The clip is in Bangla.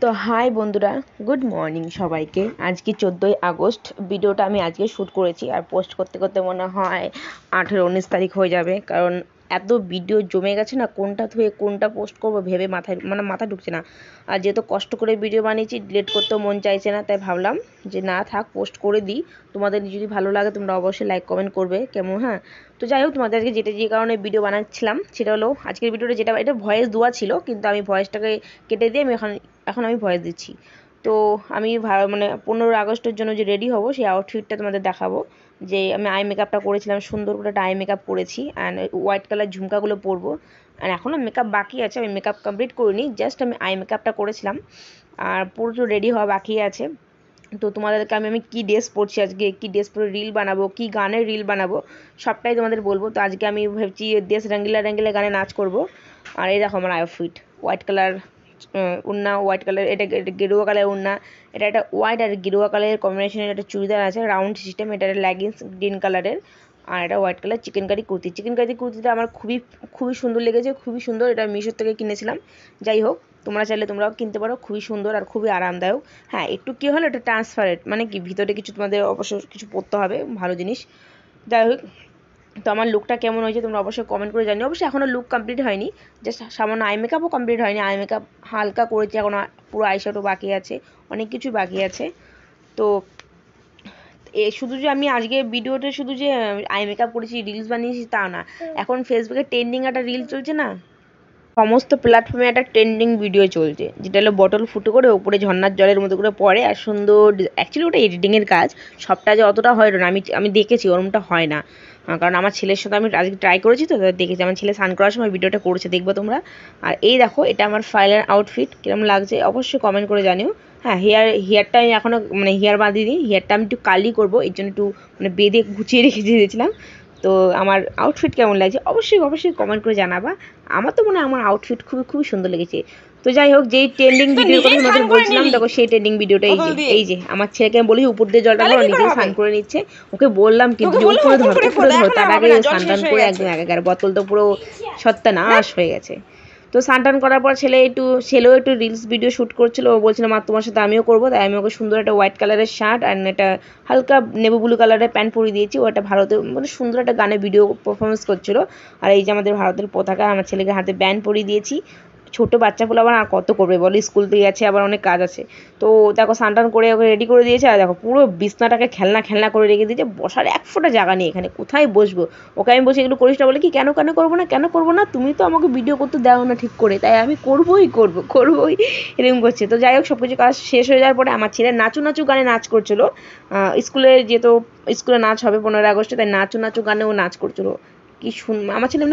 তো হাই বন্ধুরা, গুড মর্নিং সবাইকে। আজকে 14ই আগস্ট। ভিডিওটা আমি আজকে শ্যুট করেছি, আর পোস্ট করতে করতে মনে হয় 18-19 তারিখ হয়ে যাবে, কারণ এত ভিডিও জমে গেছে না, কোনটা ধুয়ে কোনটা পোস্ট করবো ভেবে মাথা ঢুকছে না। আর যেহেতু কষ্ট করে ভিডিও বানিয়েছি, ডিলিট করতেও মন চাইছে না, তাই ভাবলাম যে না থাক, পোস্ট করে দিই। তোমাদের যদি ভালো লাগে তোমরা অবশ্যই লাইক কমেন্ট করবে কেমন। হ্যাঁ, তো যাই হোক, তোমাদের আজকে যে কারণে ভিডিও বানাচ্ছিলাম সেটা হলো, আজকের ভিডিওটা এটা ভয়েস দেওয়া ছিল, কিন্তু আমি ভয়েসটাকে কেটে দিয়ে এখন আমি ভয়েস দিচ্ছি। তো আমি 15 আগস্টের জন্য যে রেডি হব, সেই আউটফিটটা তোমাদের দেখাবো। যে আমি আই মেকআপটা করেছিলাম, সুন্দর করে একটা আই মেকআপ করেছি, অ্যান্ড হোয়াইট কালার ঝুমকাগুলো পরবো। আর এখনও মেকআপ বাকি আছে, আমি মেকআপ কমপ্লিট করিনি, জাস্ট আমি আই মেকআপটা করেছিলাম, আর পুরো রেডি হওয়া বাকি আছে। তো তোমাদেরকে আমি কী ড্রেস পরছি, আজকে কী ড্রেস পরে রিল বানাবো, কী গানের রিল বানাবো, সবটাই তোমাদের বলবো। তো আজকে আমি ভাবছি দেশ রঙ্গিলা রঙ্গিলা গানে নাচ করব। আর এই দেখো আমার আউটফিট, হোয়াইট কালার উন্না, হোয়াইট কালার, এটা গেরুয়া কালার উন্না, এটা একটা হোয়াইট আর গেরুয়া কালারের কম্বিনেশনের একটা চুড়িদার আছে রাউন্ড সিস্টেম, এটা লেগিংস গ্রিন কালারের, আর এটা হোয়াইট কালার চিকেন কারি কুর্তিটা আমার খুবই সুন্দর লেগেছে, খুবই সুন্দর। এটা মিশোর থেকে কিনেছিলাম। যাই হোক, তোমরা চাইলে তোমরাও কিনতে পারো, খুবই সুন্দর আর খুবই আরামদায়ক। হ্যাঁ, একটু কী হলো, এটা ট্রান্সপারেন্ট, মানে কি ভিতরে কিছু তোমাদের অবশ্য কিছু পরতে হবে, ভালো জিনিস। যাই হোক, তো আমার লুকটা কেমন হয়েছে তোমরা অবশ্যই কমেন্ট করে জানিও। অবশ্যই এখনও লুক কমপ্লিট হয়নি, জাস্ট সামান্য আই মেকআপও কমপ্লিট হয়নি, আই মেকআপ হালকা করেছি, এখন পুরো আইশ্যাডো বাকি আছে, অনেক কিছু বাকি আছে। তো শুধু যে আমি আজকে ভিডিওতে শুধু যে আই মেকআপ করেছি, রিলস বানিয়েছি তা না, এখন ফেসবুকে ট্রেন্ডিং একটা রিল চলছে না, সমস্ত প্ল্যাটফর্মে একটা ট্রেন্ডিং ভিডিও চলছে, যেটা হলো বটল ফুটো করে ওপরে ঝর্ণার জলের মতো করে পড়ে, আর সুন্দর। অ্যাকচুয়ালি ওটা এডিটিংয়ের কাজ, সবটা যে অতটা হয় না, আমি দেখেছি ওরমটা হয় না, কারণ আমার ছেলের সাথে আমি আজকে ট্রাই করেছি, তো দেখেছি আমার ছেলে স্নান করার সময় ভিডিওটা করেছে, দেখবে তোমরা। আর এই দেখো, এটা আমার ফাইনাল আউটফিট, কিরকম লাগছে অবশ্যই কমেন্ট করে জানিও। হ্যাঁ, হেয়ারটা আমি এখনও হেয়ার বাঁধিনি, হেয়ারটা আমি একটু কার্লি করবো, এর জন্য একটু বেঁধে গুছিয়ে রেখে দিয়েছিলাম। তো আমার আউটফিট কেমন লাগছে অবশ্যই কমেন্ট করে জানাবা। আমার তো মনে হয় আমার আউটফিট খুবই সুন্দর লেগেছে। তো যাই হোক, যেই ট্রেন্ডিং ভিডিওর কথা তোমাদের বলছিলাম, দেখো সেই ট্রেন্ডিং ভিডিওটা এই যে আমার ছেলেকে আমি বলি উপর দিয়ে জলটা ধরো, নিজেও স্নান করে নিচ্ছে। ওকে বললাম কিন্তু যে উপরে ধর, তার আগে স্নান টান করে একদম একাকার, বোতল তো পুরো সত্যানাশ হয়ে গেছে। তো স্নান করার পর ছেলেও একটু রিলস ভিডিও শ্যুট করছিল, ও বলছিল মা তোমার সাথে আমিও করবো, তাই আমি ওকে সুন্দর একটা হোয়াইট কালারের শার্ট আর একটা হালকা নেভি ব্লু কালারের প্যান্ট পরিয়ে দিয়েছি। ও একটা ভারতের সুন্দর একটা গানে ভিডিও পারফরমেন্স করছিল। আর এই যে আমাদের ভারতের পতাকা, আমার ছেলেকে হাতে ব্যান্ড পরিয়ে দিয়েছি। ছোটো বাচ্চাগুলো আবার আর কত করবে বলো, স্কুল থেকে গেছে, আবার অনেক কাজ আছে। তো দেখো স্নান করে ওকে রেডি করে দিয়েছে, আর দেখো পুরো বিছনাটাকে খেলনা করে রেখে দিয়েছে, বসার এক ফোঁটা জায়গা নেই এখানে, কোথায় বসবো। ওকে আমি বলছি এগুলো করিস না, বলে কি কেন করবো না, তুমি তো আমাকে ভিডিও করতে দাও না ঠিক করে, তাই আমি করবোই এরকম করছে। তো যাই হোক, সব কিছু কাজ শেষ হয়ে যাওয়ার পরে আমার ছেলে নাচু গানে নাচ করছিল। স্কুলে নাচ হবে 15 আগস্টে, তাই নাচু গানেও নাচ করছিল। কি আমার ছেলে